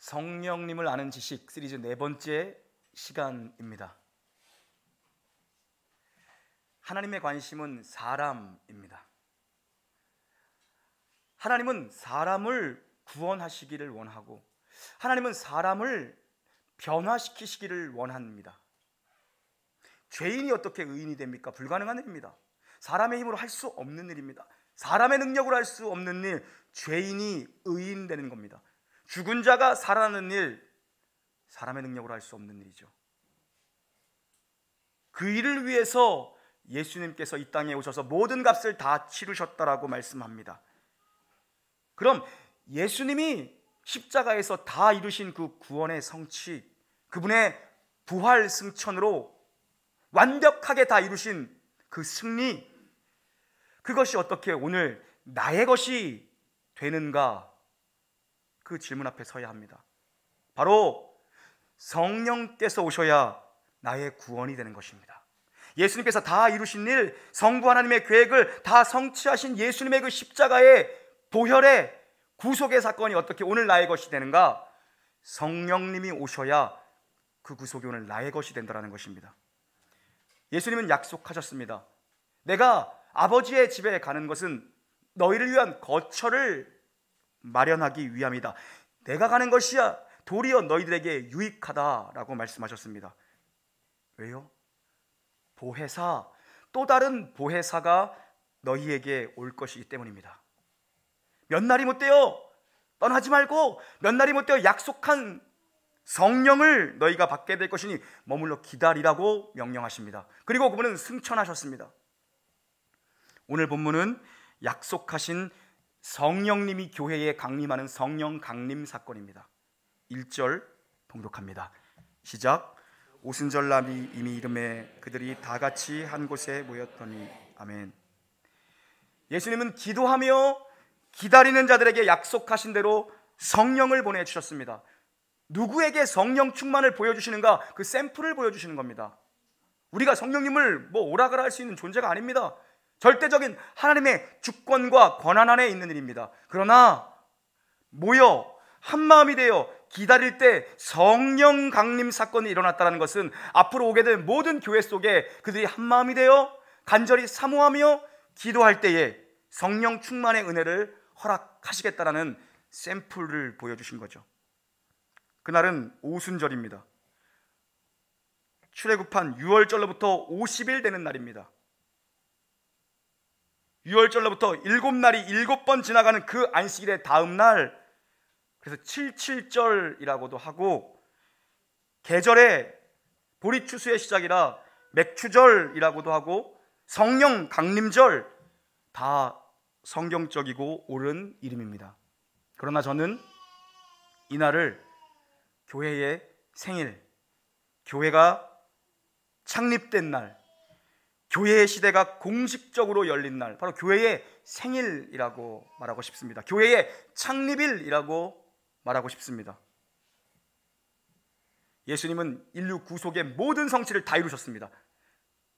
성령님을 아는 지식 시리즈 네 번째 시간입니다. 하나님의 관심은 사람입니다. 하나님은 사람을 구원하시기를 원하고 하나님은 사람을 변화시키시기를 원합니다. 죄인이 어떻게 의인이 됩니까? 불가능한 일입니다. 사람의 힘으로 할 수 없는 일입니다. 사람의 능력으로 할 수 없는 일, 죄인이 의인 되는 겁니다. 죽은 자가 살아나는 일, 사람의 능력으로 할 수 없는 일이죠. 그 일을 위해서 예수님께서 이 땅에 오셔서 모든 값을 다 치르셨다라고 말씀합니다. 그럼 예수님이 십자가에서 다 이루신 그 구원의 성취, 그분의 부활 승천으로 완벽하게 다 이루신 그 승리, 그것이 어떻게 오늘 나의 것이 되는가? 그 질문 앞에 서야 합니다. 바로 성령께서 오셔야 나의 구원이 되는 것입니다. 예수님께서 다 이루신 일, 성부 하나님의 계획을 다 성취하신 예수님의 그 십자가의 보혈의 구속의 사건이 어떻게 오늘 나의 것이 되는가? 성령님이 오셔야 그 구속이 오늘 나의 것이 된다는 것입니다. 예수님은 약속하셨습니다. 내가 아버지의 집에 가는 것은 너희를 위한 거처를 마련하기 위함이다. 내가 가는 것이야 도리어 너희들에게 유익하다라고 말씀하셨습니다. 왜요? 보혜사, 또 다른 보혜사가 너희에게 올 것이기 때문입니다. 몇 날이 못되어 떠나지 말고 몇 날이 못되어 약속한 성령을 너희가 받게 될 것이니 머물러 기다리라고 명령하십니다. 그리고 그분은 승천하셨습니다. 오늘 본문은 약속하신 성령님이 교회에 강림하는 성령 강림 사건입니다. 1절 봉독합니다. 시작. 오순절 날이 이미 이름에 그들이 다 같이 한 곳에 모였더니. 아멘. 예수님은 기도하며 기다리는 자들에게 약속하신 대로 성령을 보내주셨습니다. 누구에게 성령 충만을 보여주시는가? 그 샘플을 보여주시는 겁니다. 우리가 성령님을 오라가라 할 수 있는 존재가 아닙니다. 절대적인 하나님의 주권과 권한 안에 있는 일입니다. 그러나 모여 한마음이 되어 기다릴 때 성령 강림 사건이 일어났다는 것은 앞으로 오게 될 모든 교회 속에 그들이 한마음이 되어 간절히 사모하며 기도할 때에 성령 충만의 은혜를 허락하시겠다라는 샘플을 보여주신 거죠. 그날은 오순절입니다. 출애굽한 6월절로부터 50일 되는 날입니다. 6월절로부터 7날이 7번 지나가는 그 안식일의 다음 날, 그래서 77절이라고도 하고, 계절의 보리추수의 시작이라 맥추절이라고도 하고, 성령 강림절, 다 성경적이고 옳은 이름입니다. 그러나 저는 이날을 교회의 생일, 교회가 창립된 날, 교회의 시대가 공식적으로 열린 날, 바로 교회의 생일이라고 말하고 싶습니다. 교회의 창립일이라고 말하고 싶습니다. 예수님은 인류 구속의 모든 성취를 다 이루셨습니다.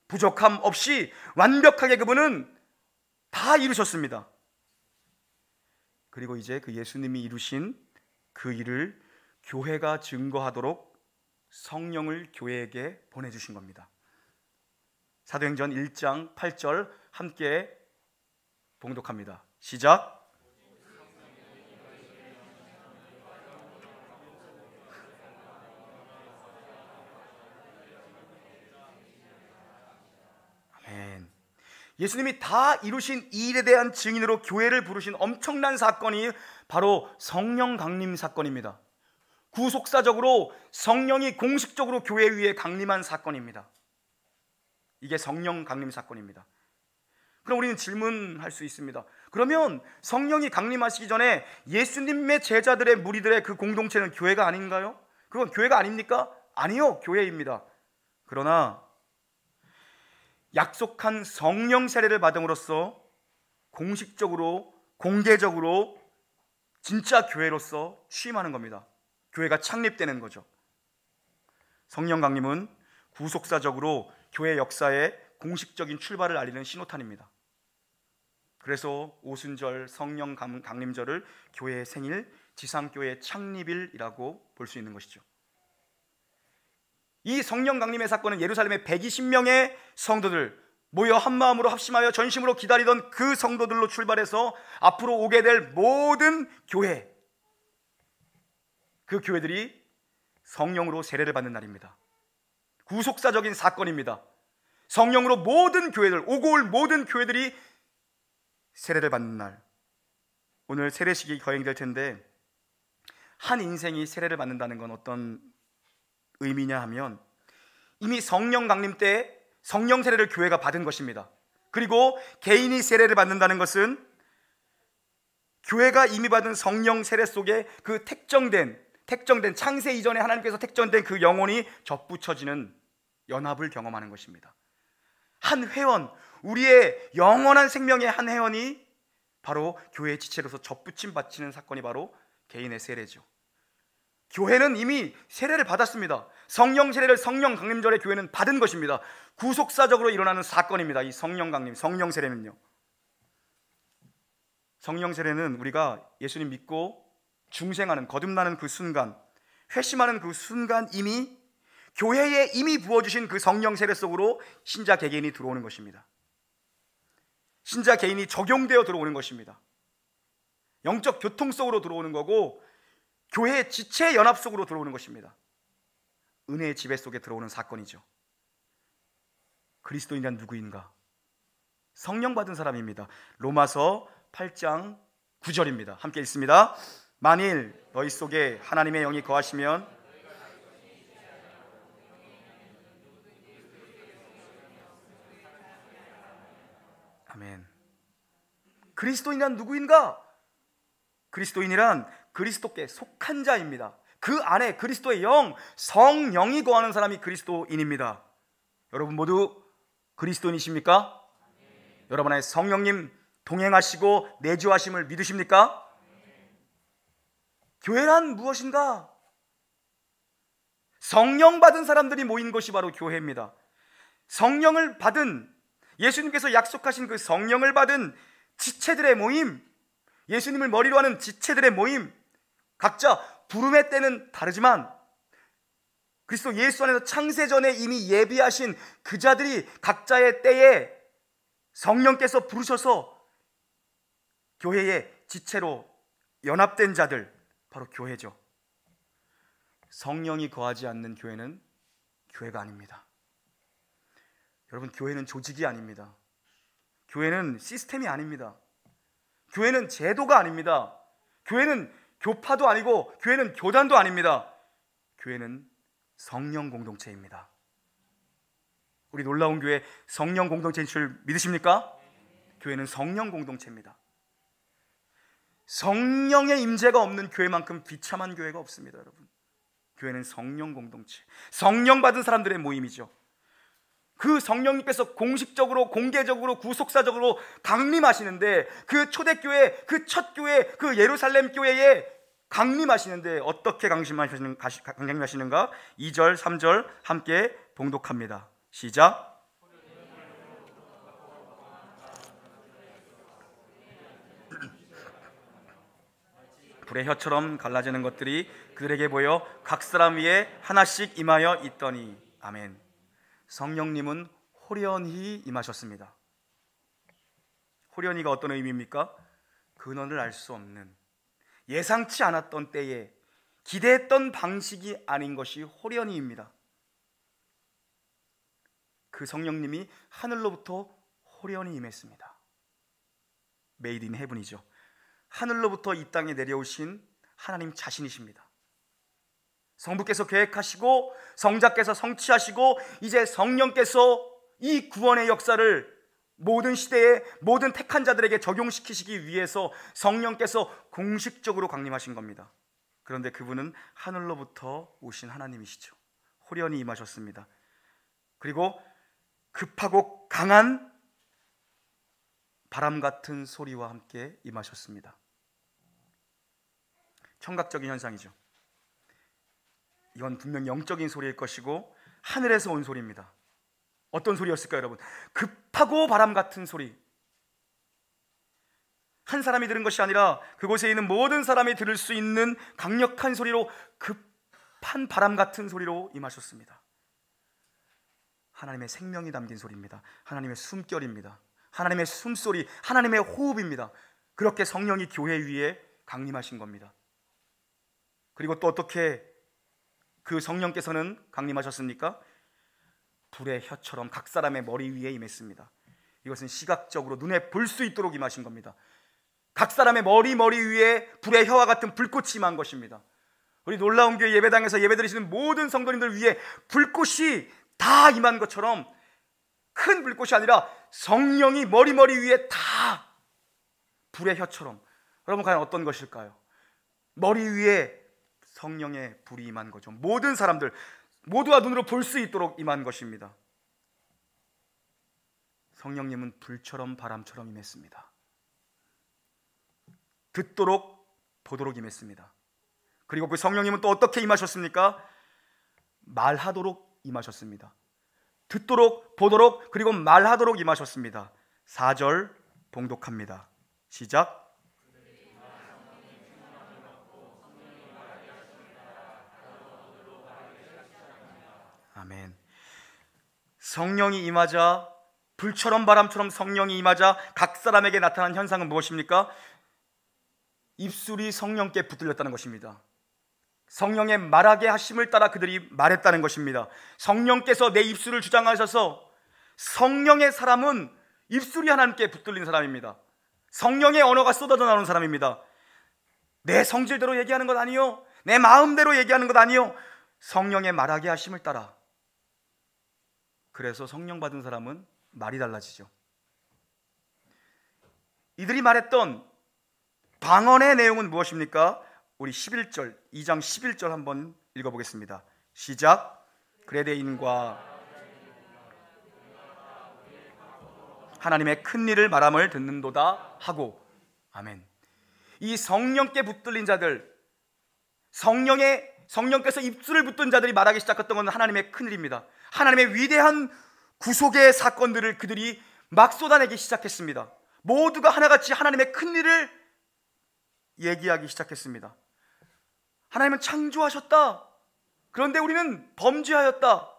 부족함 없이 완벽하게 그분은 다 이루셨습니다. 그리고 이제 그 예수님이 이루신 그 일을 교회가 증거하도록 성령을 교회에게 보내주신 겁니다. 사도행전 1장 8절 함께 봉독합니다. 시작. 아멘. 예수님이 다 이루신 이 일에 대한 증인으로 교회를 부르신 엄청난 사건이 바로 성령 강림 사건입니다. 구속사적으로 성령이 공식적으로 교회 위에 강림한 사건입니다. 이게 성령 강림 사건입니다. 그럼 우리는 질문할 수 있습니다. 그러면 성령이 강림하시기 전에 예수님의 제자들의 무리들의 그 공동체는 교회가 아닌가요? 그건 교회가 아닙니까? 아니요, 교회입니다. 그러나 약속한 성령 세례를 받음으로써 공식적으로 공개적으로 진짜 교회로서 취임하는 겁니다. 교회가 창립되는 거죠. 성령 강림은 구속사적으로 교회 역사의 공식적인 출발을 알리는 신호탄입니다. 그래서 오순절 성령 강림절을 교회의 생일, 지상교회 창립일이라고 볼 수 있는 것이죠. 이 성령 강림의 사건은 예루살렘의 120명의 성도들 모여 한마음으로 합심하여 전심으로 기다리던 그 성도들로 출발해서 앞으로 오게 될 모든 교회, 그 교회들이 성령으로 세례를 받는 날입니다. 구속사적인 사건입니다. 성령으로 모든 교회들, 오고 올 모든 교회들이 세례를 받는 날, 오늘 세례식이 거행될 텐데, 한 인생이 세례를 받는다는 건 어떤 의미냐 하면, 이미 성령 강림 때 성령 세례를 교회가 받은 것입니다. 그리고 개인이 세례를 받는다는 것은 교회가 이미 받은 성령 세례 속에 그 택정된 창세 이전에 하나님께서 택정된 그 영혼이 접붙여지는 연합을 경험하는 것입니다. 한 회원, 우리의 영원한 생명의 한 회원이 바로 교회의 지체로서 접붙임 바치는 사건이 바로 개인의 세례죠. 교회는 이미 세례를 받았습니다. 성령 세례를 성령 강림절에 교회는 받은 것입니다. 구속사적으로 일어나는 사건입니다. 이 성령 강림, 성령 세례는요. 성령 세례는 우리가 예수님 믿고 중생하는, 거듭나는 그 순간, 회심하는 그 순간 이미 교회에 이미 부어주신 그 성령 세례 속으로 신자 개개인이 들어오는 것입니다. 신자 개인이 적용되어 들어오는 것입니다. 영적 교통 속으로 들어오는 거고, 교회의 지체 연합 속으로 들어오는 것입니다. 은혜의 지배 속에 들어오는 사건이죠. 그리스도인이란 누구인가? 성령 받은 사람입니다. 로마서 8장 9절입니다. 함께 읽습니다. 만일 너희 속에 하나님의 영이 거하시면 아멘. 그리스도인이란 누구인가? 그리스도인이란 그리스도께 속한 자입니다. 그 안에 그리스도의 영, 성령이 거하는 사람이 그리스도인입니다. 여러분 모두 그리스도인이십니까? 네. 여러분 안에 성령님 동행하시고 내주하심을 믿으십니까? 네. 교회란 무엇인가? 성령 받은 사람들이 모인 것이 바로 교회입니다. 성령을 받은, 예수님께서 약속하신 그 성령을 받은 지체들의 모임, 예수님을 머리로 하는 지체들의 모임, 각자 부름의 때는 다르지만 그리스도 예수 안에서 창세전에 이미 예비하신 그 자들이 각자의 때에 성령께서 부르셔서 교회의 지체로 연합된 자들, 바로 교회죠. 성령이 거하지 않는 교회는 교회가 아닙니다. 여러분, 교회는 조직이 아닙니다. 교회는 시스템이 아닙니다. 교회는 제도가 아닙니다. 교회는 교파도 아니고 교회는 교단도 아닙니다. 교회는 성령 공동체입니다. 우리 놀라운 교회 성령 공동체인 줄 믿으십니까? 교회는 성령 공동체입니다. 성령의 임재가 없는 교회만큼 비참한 교회가 없습니다. 여러분, 교회는 성령 공동체, 성령 받은 사람들의 모임이죠. 그 성령님께서 공식적으로, 공개적으로, 구속사적으로 강림하시는데, 그 초대교회, 그 첫 교회, 그 예루살렘 교회에 강림하시는데 어떻게 강림하시는가? 2절, 3절 함께 봉독합니다. 시작. 불의 혀처럼 갈라지는 것들이 그들에게 보여 각 사람 위에 하나씩 임하여 있더니. 아멘. 성령님은 호련히 임하셨습니다. 호련히가 어떤 의미입니까? 근원을 알 수 없는, 예상치 않았던 때에 기대했던 방식이 아닌 것이 호련히입니다. 그 성령님이 하늘로부터 호련히 임했습니다. 메이드 인 헤븐이죠. 하늘로부터 이 땅에 내려오신 하나님 자신이십니다. 성부께서 계획하시고 성자께서 성취하시고 이제 성령께서 이 구원의 역사를 모든 시대에 모든 택한 자들에게 적용시키시기 위해서 성령께서 공식적으로 강림하신 겁니다. 그런데 그분은 하늘로부터 오신 하나님이시죠. 호련히 임하셨습니다. 그리고 급하고 강한 바람 같은 소리와 함께 임하셨습니다. 청각적인 현상이죠. 이건 분명 영적인 소리일 것이고 하늘에서 온 소리입니다. 어떤 소리였을까요, 여러분? 급하고 바람 같은 소리. 한 사람이 들은 것이 아니라 그곳에 있는 모든 사람이 들을 수 있는 강력한 소리로, 급한 바람 같은 소리로 임하셨습니다. 하나님의 생명이 담긴 소리입니다. 하나님의 숨결입니다. 하나님의 숨소리, 하나님의 호흡입니다. 그렇게 성령이 교회 위에 강림하신 겁니다. 그리고 또 어떻게 그 성령께서는 강림하셨습니까? 불의 혀처럼 각 사람의 머리 위에 임했습니다. 이것은 시각적으로 눈에 볼 수 있도록 임하신 겁니다. 각 사람의 머리 위에 불의 혀와 같은 불꽃이 임한 것입니다. 우리 놀라운 교회 예배당에서 예배드리시는 모든 성도님들 위에 불꽃이 다 임한 것처럼, 큰 불꽃이 아니라 성령이 머리 위에 다 불의 혀처럼. 여러분, 과연 어떤 것일까요? 머리 위에 성령의 불이 임한 거죠. 모든 사람들 모두가 눈으로 볼 수 있도록 임한 것입니다. 성령님은 불처럼 바람처럼 임했습니다. 듣도록 보도록 임했습니다. 그리고 그 성령님은 또 어떻게 임하셨습니까? 말하도록 임하셨습니다. 듣도록, 보도록, 그리고 말하도록 임하셨습니다. 4절 봉독합니다. 시작. 아멘. 성령이 임하자, 불처럼 바람처럼 성령이 임하자 각 사람에게 나타난 현상은 무엇입니까? 입술이 성령께 붙들렸다는 것입니다. 성령의 말하게 하심을 따라 그들이 말했다는 것입니다. 성령께서 내 입술을 주장하셔서, 성령의 사람은 입술이 하나님께 붙들린 사람입니다. 성령의 언어가 쏟아져 나오는 사람입니다. 내 성질대로 얘기하는 것 아니요, 내 마음대로 얘기하는 것 아니요, 성령의 말하게 하심을 따라. 그래서 성령 받은 사람은 말이 달라지죠. 이들이 말했던 방언의 내용은 무엇입니까? 우리 11절, 2장 11절 한번 읽어보겠습니다. 시작. 그레데인과 하나님의 큰 일을 말함을 듣는도다 하고. 아멘. 이 성령께 붙들린 자들, 성령께서 입술을 붙든 자들이 말하기 시작했던 것은 하나님의 큰 일입니다. 하나님의 위대한 구속의 사건들을 그들이 막 쏟아내기 시작했습니다. 모두가 하나같이 하나님의 큰 일을 얘기하기 시작했습니다. 하나님은 창조하셨다. 그런데 우리는 범죄하였다.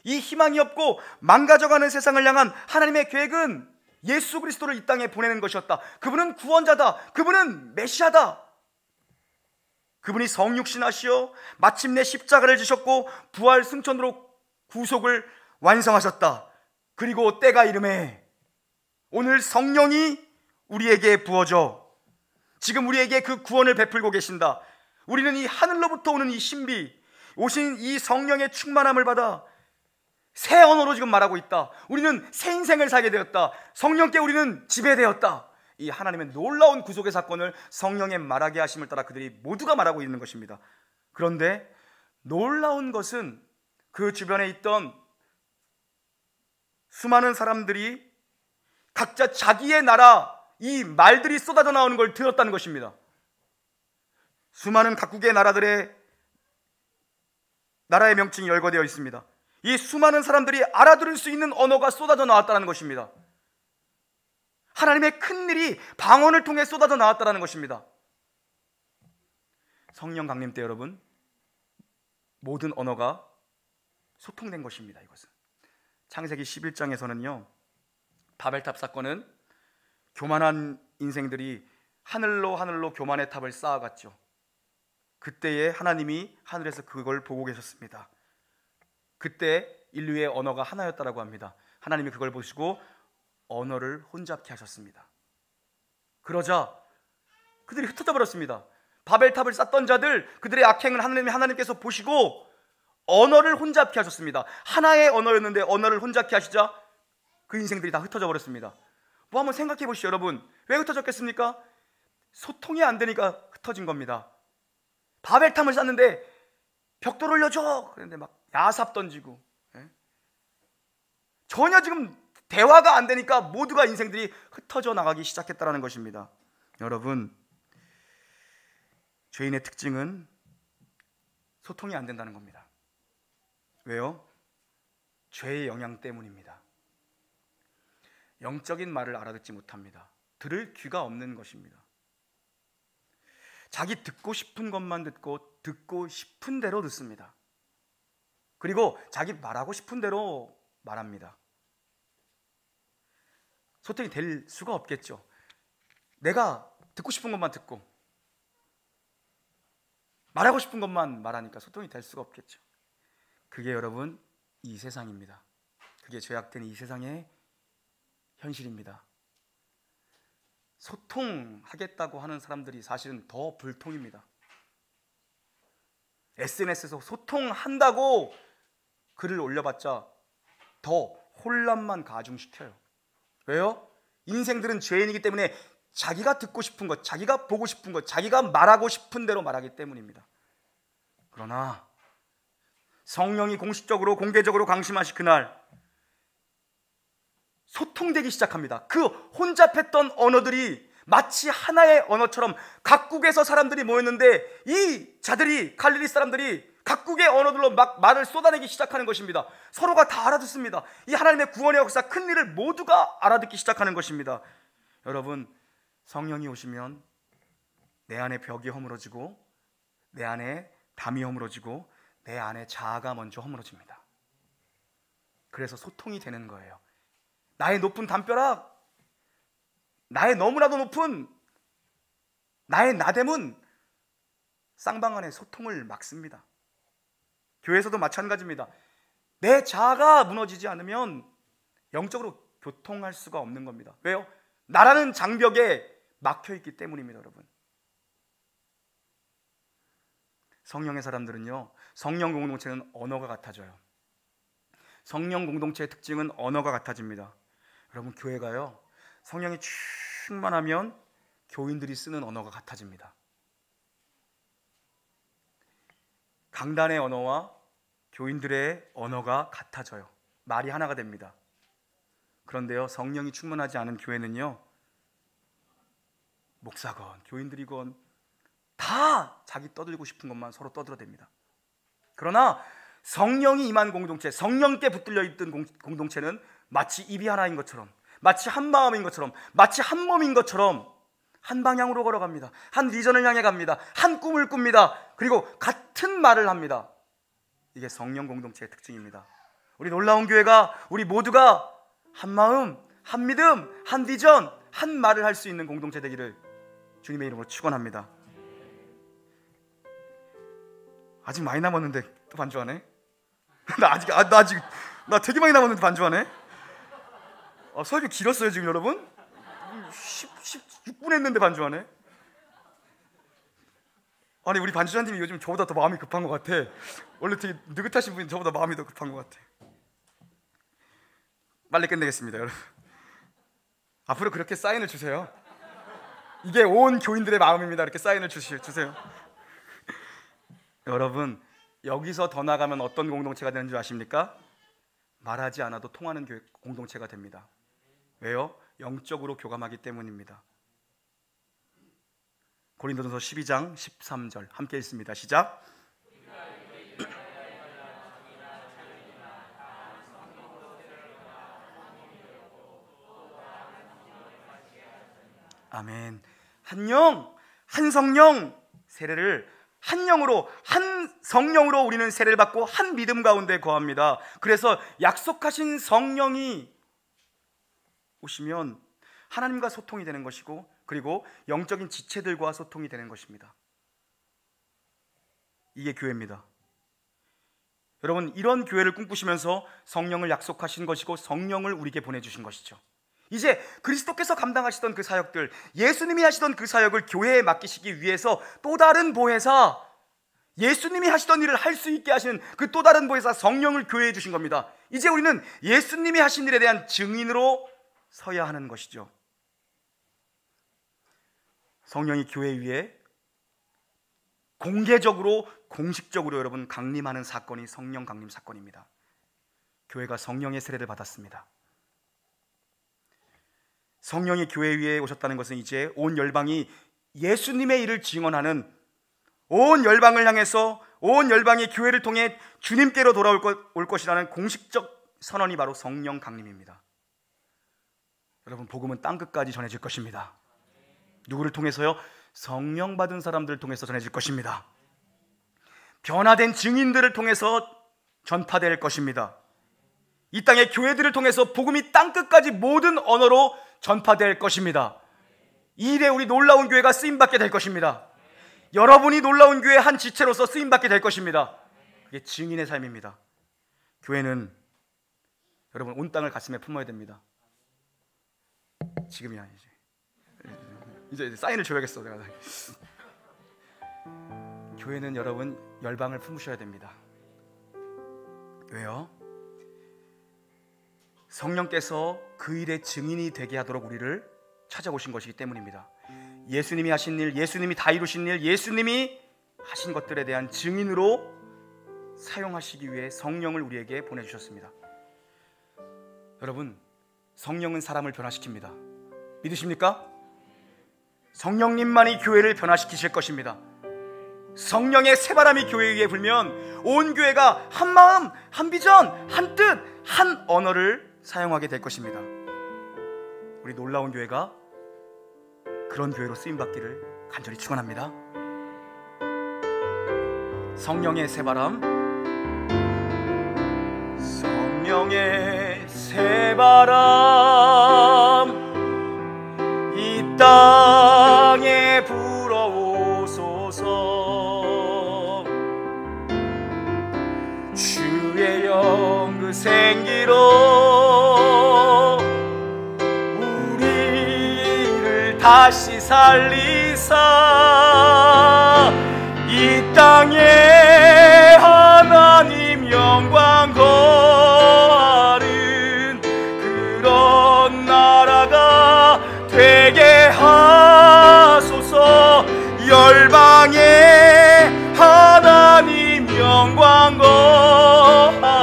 이 희망이 없고 망가져가는 세상을 향한 하나님의 계획은 예수 그리스도를 이 땅에 보내는 것이었다. 그분은 구원자다. 그분은 메시아다. 그분이 성육신하시어 마침내 십자가를 지셨고 부활 승천으로 구속을 완성하셨다. 그리고 때가 이름에 오늘 성령이 우리에게 부어져 지금 우리에게 그 구원을 베풀고 계신다. 우리는 이 하늘로부터 오는 이 신비, 오신 이 성령의 충만함을 받아 새 언어로 지금 말하고 있다. 우리는 새 인생을 살게 되었다. 성령께 우리는 지배되었다. 이 하나님의 놀라운 구속의 사건을 성령의 말하게 하심을 따라 그들이 모두가 말하고 있는 것입니다. 그런데 놀라운 것은 그 주변에 있던 수많은 사람들이 각자 자기의 나라 이 말들이 쏟아져 나오는 걸 들었다는 것입니다. 수많은 각국의 나라의 명칭이 열거되어 있습니다. 이 수많은 사람들이 알아들을 수 있는 언어가 쏟아져 나왔다는 것입니다. 하나님의 큰 일이 방언을 통해 쏟아져 나왔다는 것입니다. 성령 강림 때 여러분, 모든 언어가 소통된 것입니다. 이것은 창세기 11장에서는요 바벨탑 사건은 교만한 인생들이 하늘로 교만의 탑을 쌓아갔죠. 그때에 하나님이 하늘에서 그걸 보고 계셨습니다. 그때 인류의 언어가 하나였다라고 합니다. 하나님이 그걸 보시고 언어를 혼잡케 하셨습니다. 그러자 그들이 흩어져 버렸습니다. 바벨탑을 쌓던 자들, 그들의 악행을 하나님께서 보시고 언어를 혼잡케 하셨습니다. 하나의 언어였는데 언어를 혼잡케 하시자 그 인생들이 다 흩어져 버렸습니다. 뭐 한번 생각해 보시죠. 여러분, 왜 흩어졌겠습니까? 소통이 안 되니까 흩어진 겁니다. 바벨탑을 쌓는데 벽돌 올려줘 그런데 막 야삽 던지고, 전혀 지금 대화가 안 되니까 모두가 인생들이 흩어져 나가기 시작했다는 것입니다. 여러분, 죄인의 특징은 소통이 안 된다는 겁니다. 왜요? 죄의 영향 때문입니다. 영적인 말을 알아듣지 못합니다. 들을 귀가 없는 것입니다. 자기 듣고 싶은 것만 듣고 듣고 싶은 대로 듣습니다. 그리고 자기 말하고 싶은 대로 말합니다. 소통이 될 수가 없겠죠. 내가 듣고 싶은 것만 듣고 말하고 싶은 것만 말하니까 소통이 될 수가 없겠죠. 그게 여러분 이 세상입니다. 그게 죄악된 이 세상의 현실입니다. 소통하겠다고 하는 사람들이 사실은 더 불통입니다. SNS에서 소통한다고 글을 올려봤자 더 혼란만 가중시켜요. 왜요? 인생들은 죄인이기 때문에 자기가 듣고 싶은 것, 자기가 보고 싶은 것, 자기가 말하고 싶은 대로 말하기 때문입니다. 그러나 성령이 공식적으로 공개적으로 강림하신 그날 소통되기 시작합니다. 그 혼잡했던 언어들이 마치 하나의 언어처럼 각국에서 사람들이 모였는데 이 자들이 갈릴리 사람들이 각국의 언어들로 막 말을 쏟아내기 시작하는 것입니다. 서로가 다 알아듣습니다. 이 하나님의 구원의 역사 큰 일을 모두가 알아듣기 시작하는 것입니다. 여러분, 성령이 오시면 내 안에 벽이 허물어지고 내 안에 담이 허물어지고 내 안에 자아가 먼저 허물어집니다. 그래서 소통이 되는 거예요. 나의 높은 담벼락, 나의 너무나도 높은 나의 나됨은 쌍방 간의 소통을 막습니다. 교회에서도 마찬가지입니다. 내 자아가 무너지지 않으면 영적으로 교통할 수가 없는 겁니다. 왜요? 나라는 장벽에 막혀있기 때문입니다. 여러분, 성령의 사람들은요, 성령 공동체는 언어가 같아져요. 성령 공동체의 특징은 언어가 같아집니다. 여러분, 교회가요, 성령이 충만하면 교인들이 쓰는 언어가 같아집니다. 강단의 언어와 교인들의 언어가 같아져요. 말이 하나가 됩니다. 그런데요, 성령이 충만하지 않은 교회는요, 목사건 교인들이건 다 자기 떠들고 싶은 것만 서로 떠들어댑니다. 그러나 성령이 임한 공동체, 성령께 붙들려 있던 공동체는 마치 입이 하나인 것처럼, 마치 한 마음인 것처럼, 마치 한 몸인 것처럼 한 방향으로 걸어갑니다. 한 비전을 향해 갑니다. 한 꿈을 꿉니다. 그리고 같은 말을 합니다. 이게 성령 공동체의 특징입니다. 우리 놀라운 교회가, 우리 모두가 한 마음, 한 믿음, 한 비전, 한 말을 할 수 있는 공동체 되기를 주님의 이름으로 축원합니다. 아직 많이 남았는데 또 반주하네. 나 되게 많이 남았는데 반주하네. 설교 길었어요 지금 여러분? 16분 했는데 반주하네. 아니, 우리 반주자님이 요즘 저보다 더 마음이 급한 것 같아. 원래 되게 느긋하신 분이 저보다 마음이 더 급한 것 같아. 빨리 끝내겠습니다. 여러분, 앞으로 그렇게 사인을 주세요. 이게 온 교인들의 마음입니다. 이렇게 사인을 주세요. 여러분, 여기서 더 나가면 어떤 공동체가 되는 줄 아십니까? 말하지 않아도 통하는 공동체가 됩니다. 왜요? 영적으로 교감하기 때문입니다. 고린도전서 12장 13절 함께 읽습니다. 시작. 아멘. 한 영, 한 성령 세례를 한 영으로, 한 성령으로 우리는 세례를 받고 한 믿음 가운데 거합니다. 그래서 약속하신 성령이 오시면 하나님과 소통이 되는 것이고, 그리고 영적인 지체들과 소통이 되는 것입니다. 이게 교회입니다. 여러분, 이런 교회를 꿈꾸시면서 성령을 약속하신 것이고 성령을 우리에게 보내주신 것이죠. 이제 그리스도께서 감당하시던 그 사역들, 예수님이 하시던 그 사역을 교회에 맡기시기 위해서 또 다른 보혜사, 예수님이 하시던 일을 할 수 있게 하시는 그 또 다른 보혜사 성령을 교회에 주신 겁니다. 이제 우리는 예수님이 하신 일에 대한 증인으로 서야 하는 것이죠. 성령이 교회 위에 공개적으로, 공식적으로 여러분 강림하는 사건이 성령 강림 사건입니다. 교회가 성령의 세례를 받았습니다. 성령이 교회 위에 오셨다는 것은 이제 온 열방이 예수님의 일을 증언하는, 온 열방을 향해서 온 열방이 교회를 통해 주님께로 돌아올 것이라는 공식적 선언이 바로 성령 강림입니다. 여러분, 복음은 땅끝까지 전해질 것입니다. 누구를 통해서요? 성령 받은 사람들을 통해서 전해질 것입니다. 변화된 증인들을 통해서 전파될 것입니다. 이 땅의 교회들을 통해서 복음이 땅끝까지 모든 언어로 전파될 것입니다. 이 일에 우리 놀라운 교회가 쓰임받게 될 것입니다. 여러분이 놀라운 교회의 한 지체로서 쓰임받게 될 것입니다. 그게 증인의 삶입니다. 교회는 여러분 온 땅을 가슴에 품어야 됩니다. 지금이야. 이제 사인을 줘야겠어. 내가. 교회는 여러분 열방을 품으셔야 됩니다. 왜요? 성령께서 그 일의 증인이 되게 하도록 우리를 찾아오신 것이기 때문입니다. 예수님이 하신 일, 예수님이 다 이루신 일, 예수님이 하신 것들에 대한 증인으로 사용하시기 위해 성령을 우리에게 보내주셨습니다. 여러분, 성령은 사람을 변화시킵니다. 믿으십니까? 성령님만이 교회를 변화시키실 것입니다. 성령의 새바람이 교회 위에 불면 온 교회가 한 마음, 한 비전, 한 뜻, 한 언어를 사용하게 될 것입니다. 우리 놀라운 교회가 그런 교회로 쓰임받기를 간절히 축원합니다. 성령의 새바람, 성령의 새바람 이 땅에 불어오소서. 주의 영 그 생기로 우리를 다시 살리사 이 땅에 하나님 영광 거하는 그런 나라가 되게 하소서. 열방에 하나님 영광 거하는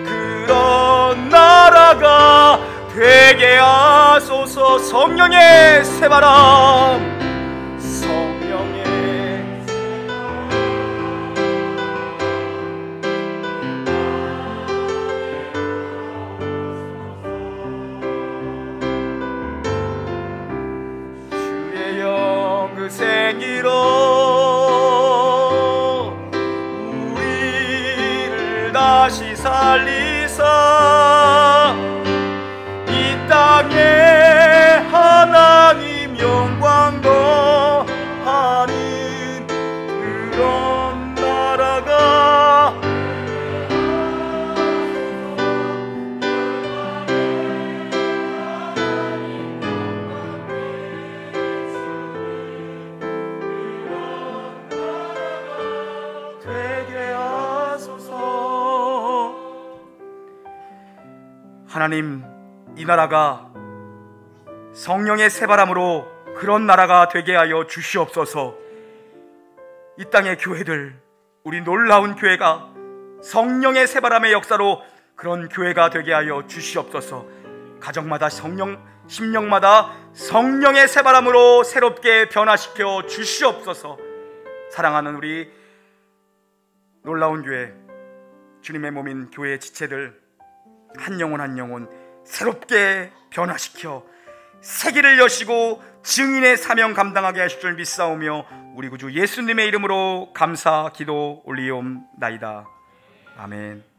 그런 나라가 되게 하소서. 성령의 새바람, 성령의 주의 영 그 생기로 우리를 다시 살리사 이 땅에 하나님 영광 거하는 그런 나라가 되게 하소서. 하나님, 이 나라가 성령의 새바람으로 그런 나라가 되게 하여 주시옵소서. 이 땅의 교회들, 우리 놀라운 교회가 성령의 새바람의 역사로 그런 교회가 되게 하여 주시옵소서. 가정마다 성령, 심령마다 성령의 새바람으로 새롭게 변화시켜 주시옵소서. 사랑하는 우리 놀라운 교회, 주님의 몸인 교회의 지체들 한 영혼 한 영혼 새롭게 변화시켜 세계를 여시고 증인의 사명 감당하게 하실 줄 믿사오며 우리 구주 예수님의 이름으로 감사 기도 올리옵나이다. 아멘.